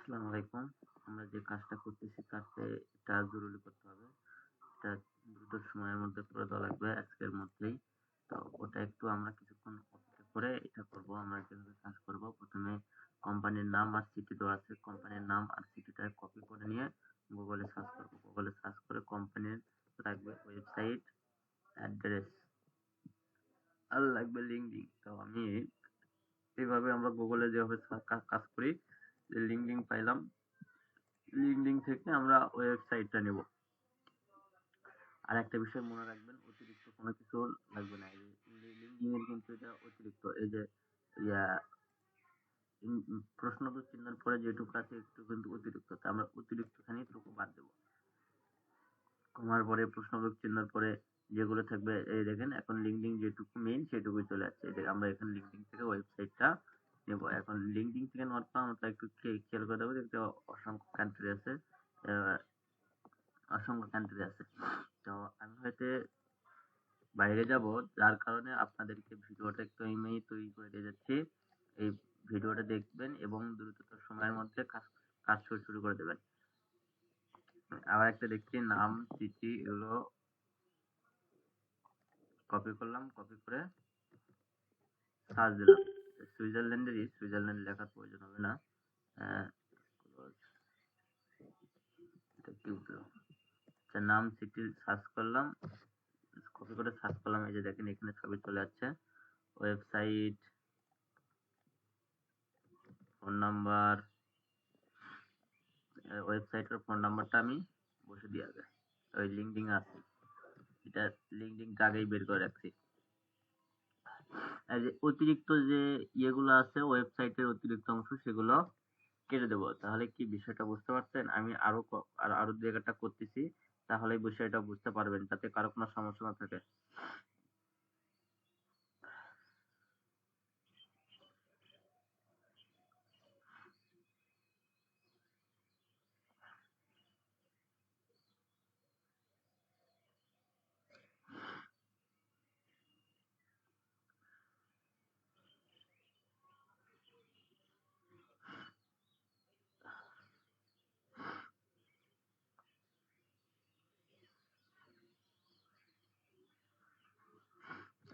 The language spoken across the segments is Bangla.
আসসালামু আলাইকুম। আমরা যে কাজটা করতেছি তাতে এটা জরুরি করতে হবে। এটা দ্রুত সময়ের মধ্যে করে দেওয়া লাগবে আজকের মধ্যেই। তো ওটা একটু আমরা কিছুক্ষণ অপেক্ষা করে এটা করব। আমরা যেভাবে কাজ করব, প্রথমে কোম্পানির নাম আর সিটি দেওয়া আছে। কোম্পানির নাম আর সিটিটা কপি করে নিয়ে গুগলে সার্চ করব। গুগলে সার্চ করে কোম্পানির লাগবে ওয়েবসাইট, অ্যাড্রেস আর লাগবে লিঙ্কডিন। তো আমি এইভাবে আমরা গুগলে যেভাবে কাজ করি, যে লিঙ্কডিন পাইলাম, লিঙ্কডিন থেকে আমরা ওয়েবসাইটটা নেব। আর একটা বিষয় মনে রাখবেন, অতিরিক্ত কোনো কিছু লাগবে না। এই যে লিঙ্কডিন এর কিন্তু এটা অতিরিক্ত, এই যে ইয়া প্রশ্নবোধক চিহ্নের পরে যেটুকু আছে একটু কিন্তু অতিরিক্ত, তা আমরা অতিরিক্ত খানি টুকু বাদ দেবো। কমার পরে প্রশ্নবোধক চিহ্নের পরে যেগুলো থাকবে, এই দেখেন এখন লিঙ্কডিন যেটুকু মেইন সেটুকুই চলে আসছে। এই যে আমরা এখন লিঙ্কডিন থেকে ওয়েবসাইটটা নেব। এখন লিঙ্কডিন থেকে নেওয়ার পর আমরা একটু খেয়াল করে দেবো, দেখতে অসংখ্য কান্ট্রি আছে। আহ, অসংখ্য কান্ট্রি আছে। তো আমি হয়তো বাইরে যাব, যার কারণে আপনাদেরকে ভিডিওটা একটু আমি তৈরি করে দিয়ে যাচ্ছি। এই ভিডিওটা দেখবেন এবং দ্রুততর সময়ের মধ্যে কাজ কাজ শুরু করে দেবেন। আবার একটা দেখছি নাম, সিটি এগুলো কপি করলাম, কপি করে সার্চ দিলাম। সুইজারল্যান্ডেরই, সুইজারল্যান্ড লেখার প্রয়োজন হবে না। আহ, এটা কি উঠলো? আচ্ছা, নাম সিটি সার্চ করলাম, কপি করে সার্চ করলাম। এই যে দেখেন এখানে ছবি চলে যাচ্ছে। ওয়েবসাইট, ফোন নাম্বার, ওয়েবসাইটের ফোন নাম্বারটা আমি বসে দিয়ে আগে ওই লিঙ্কডিন আছে, এটা লিঙ্কডিনটা আগেই বের করে রাখছি। আর যে অতিরিক্ত যে ইয়েগুলো আছে, ওয়েবসাইটের অতিরিক্ত অংশ, সেগুলো কেটে দেবো। তাহলে কি বিষয়টা বুঝতে পারছেন? আমি আরো দু একটা করতেছি, তাহলে বিষয়টা বুঝতে পারবেন, যাতে কারো কোনো সমস্যা না থাকে।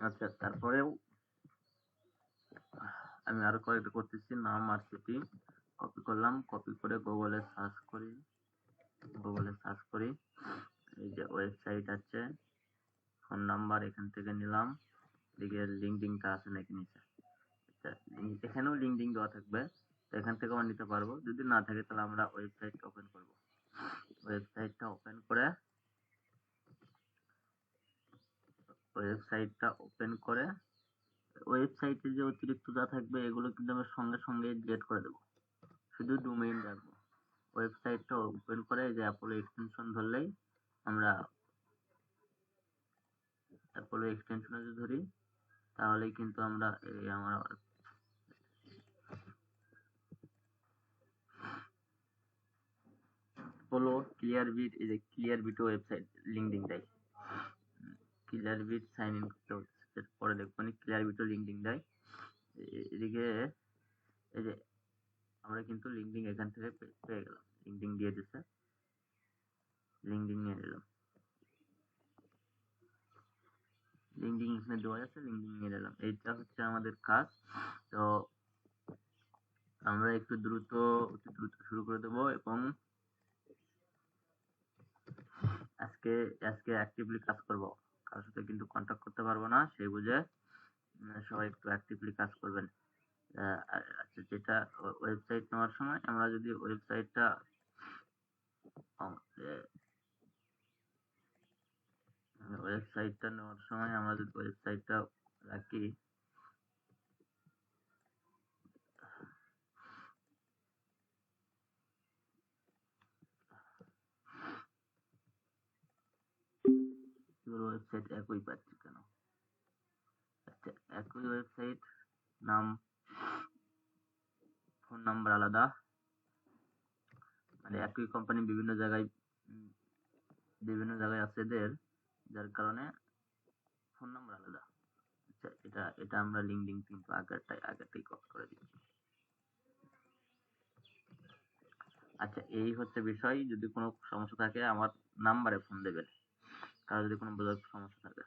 আচ্ছা, তারপরেও আমি আরো কয়েকটা করতেছি। নাম আর সিটি কপি করলাম, কপি করে গুগলে সার্চ করি। গুগলে সার্চ করি, এই যে ওয়েবসাইট আছে, ফোন নাম্বার এখান থেকে নিলাম। এদিকে লিঙ্কডিনটা আছে নাকি নিচে? আচ্ছা, এখানেও লিঙ্কডিন দেওয়া থাকবে, তো এখান থেকে আমরা নিতে পারবো। যদি না থাকে তাহলে আমরা ওয়েবসাইটটা ওপেন করব। ওয়েবসাইটটা ওপেন করে, ওয়েবসাইটটা ওপেন করে ওয়েবসাইটে যে অতিরিক্ত যা থাকবে এগুলো কিন্তু আমরা সঙ্গে সঙ্গে ডিলিট করে দেবো। শুধু ডোমেইন রাখবো। ওয়েবসাইটটা ওপেন করে যে অ্যাপোলো এক্সটেনশন ধরলেই আমরা, অ্যাপোলো এক্সটেনশন যদি ধরি, তাহলেই কিন্তু আমরা এই আমরা অ্যাপোলো ক্লিয়ার বিট, এই যে ক্লিয়ার বিট ওয়েবসাইট লিঙ্কডিন দেয়। ক্লিয়ার বিট সাইন ইন করতে হচ্ছে, পরে দেখবো ক্লিয়ার বিটও লিঙ্কডিন দেয়। এদিকে এই যে আমরা কিন্তু লিঙ্কডিন এখান থেকে পেয়ে গেলাম, লিঙ্কডিন দিয়ে দিচ্ছে, লিঙ্কডিন নিয়ে নিলাম। লিঙ্কডিন এখানে দেওয়া আছে, লিঙ্কডিন নিয়ে নিলাম। এইটা হচ্ছে আমাদের কাজ। তো আমরা একটু দ্রুত, অতি দ্রুত শুরু করে দেবো। এবং আজকে আজকে অ্যাক্টিভলি কাজ করব, কারোর সাথে কিন্তু কন্ট্যাক্ট করতে পারবো না, সেই বুঝে সবাই একটু অ্যাক্টিভলি কাজ করবেন। আচ্ছা, যেটা ওয়েবসাইট নেওয়ার সময় আমরা যদি ওয়েবসাইটটা ওয়েবসাইটটা নেওয়ার সময় আমরা যদি ওয়েবসাইটটা রাখি, ওয়েবসাইট একই পাচ্ছি কেন? আচ্ছা, একই ওয়েবসাইট, নাম, ফোন নাম্বার আলাদা, মানে একই কোম্পানি উম, বিভিন্ন জায়গায় আছে এদের, যার কারণে ফোন নাম্বার আলাদা। আচ্ছা, এটা এটা আমরা লিঙ্কডিন কিন্তু আগেরটাই কপি করে দিচ্ছি। আচ্ছা, এই হচ্ছে বিষয়। যদি কোনো সমস্যা থাকে আমার নাম্বারে ফোন দেবেন, কারো যদি কোনো বোঝার সমস্যা থাকে।